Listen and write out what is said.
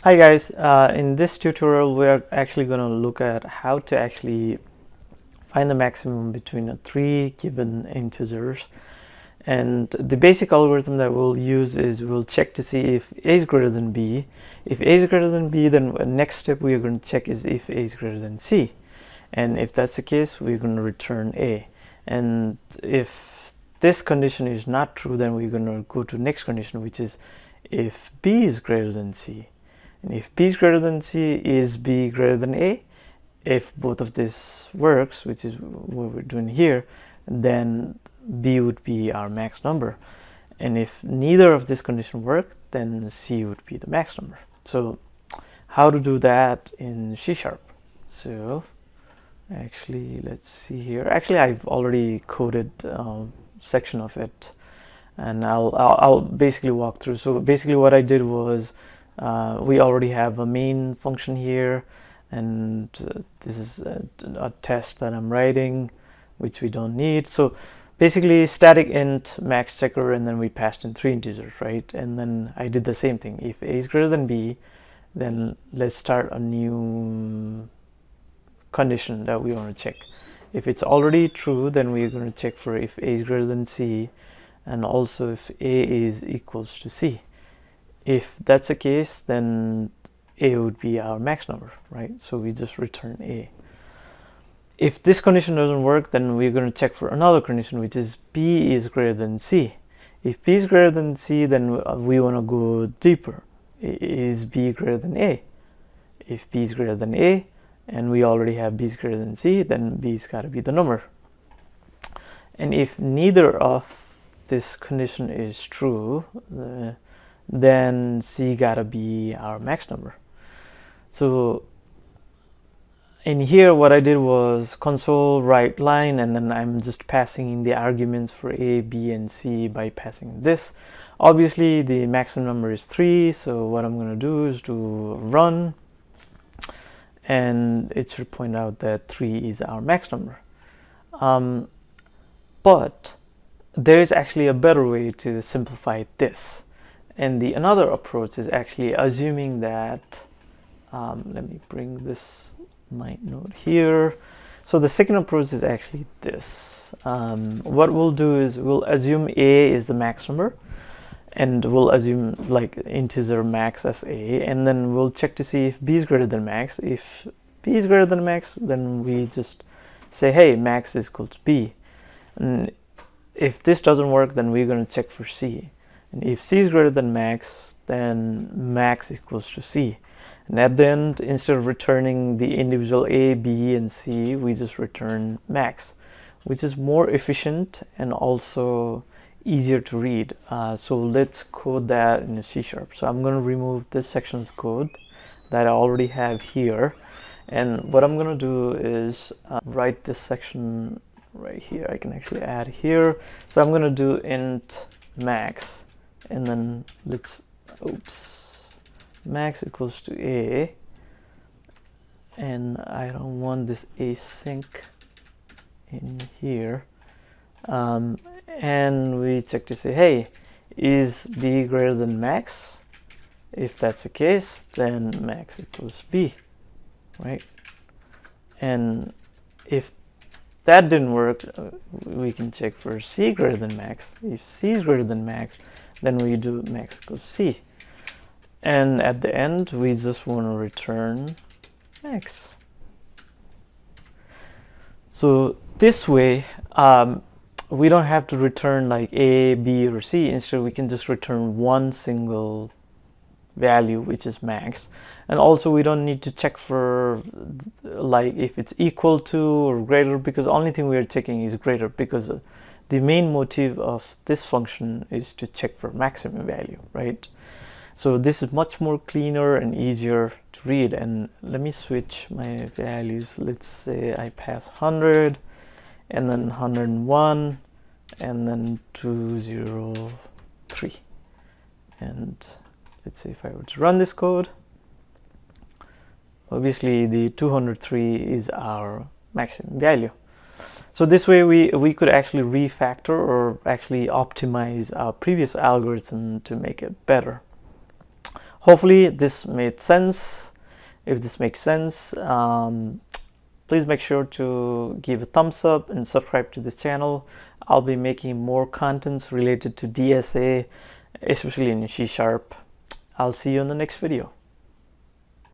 Hi guys, in this tutorial we're actually going to look at how to actually find the maximum between three given integers. And the basic algorithm that we'll use is we'll check to see if a is greater than b. If a is greater than b, then the next step we are going to check is if a is greater than c. And if that's the case, we're going to return a. And if this condition is not true, then we're going to go to the next condition, which is if b is greater than c. And if b is greater than c, is b greater than a? If both of this works, which is what we're doing here, then b would be our max number. And if neither of this condition work, then c would be the max number. So how to do that in C#? So actually, let's see here. Actually, I've already coded section of it, and I'll basically walk through. So basically what I did was we already have a main function here, and this is a test that I'm writing, which we don't need. So basically static int max checker, and then we passed in three integers, right? And then I did the same thing. If a is greater than b, then let's start a new condition that we want to check. If it's already true, then we're going to check for if a is greater than c, and also if a is equals to c. If that's the case, then a would be our max number, right? So we just return a. If this condition doesn't work, then we're going to check for another condition, which is b is greater than c. If b is greater than c, then we want to go deeper. Is b greater than a? If b is greater than a, and we already have b is greater than c, then b's got to be the number. And if neither of this condition is true, then c gotta be our max number. So in here what I did was console write line, and then I'm just passing in the arguments for a, b, and c by passing this. Obviously the maximum number is 3, so what I'm going to do is to run, and it should point out that 3 is our max number. But there is actually a better way to simplify this. And the another approach is actually assuming that, let me bring this my note here. So the second approach is actually this. What we'll do is we'll assume a is the max number, and we'll assume like integer max as a, and then we'll check to see if b is greater than max. If b is greater than max, then we just say, hey, max is equal to b. And if this doesn't work, then we're going to check for c. And if c is greater than max, then max equals to c. And at the end, instead of returning the individual a, b, and c, we just return max, which is more efficient and also easier to read. So let's code that in a C#. So I'm going to remove this section of code that I already have here. And what I'm going to do is write this section right here. I can actually add here. So I'm going to do int max. And then let's, max equals to a, and I don't want this async in here, and we check to say, hey, is b greater than max? If that's the case, then max equals b, right? And if that didn't work, we can check for c greater than max. If c is greater than max, then we do max equals c. And at the end, we just want to return max. So this way, we don't have to return like a, b, or c. Instead, we can just return one single value, which is max. And also, we don't need to check for like if it's equal to or greater, because the only thing we are checking is greater, because the main motive of this function is to check for maximum value, right? So this is much more cleaner and easier to read. And let me switch my values. Let's say I pass 100, and then 101, and then 203. And let's say if I were to run this code, obviously the 203 is our maximum value. So this way we could actually refactor or actually optimize our previous algorithm to make it better. Hopefully this made sense. If this makes sense, please make sure to give a thumbs up and subscribe to this channel. I'll be making more contents related to DSA, especially in C#. I'll see you in the next video.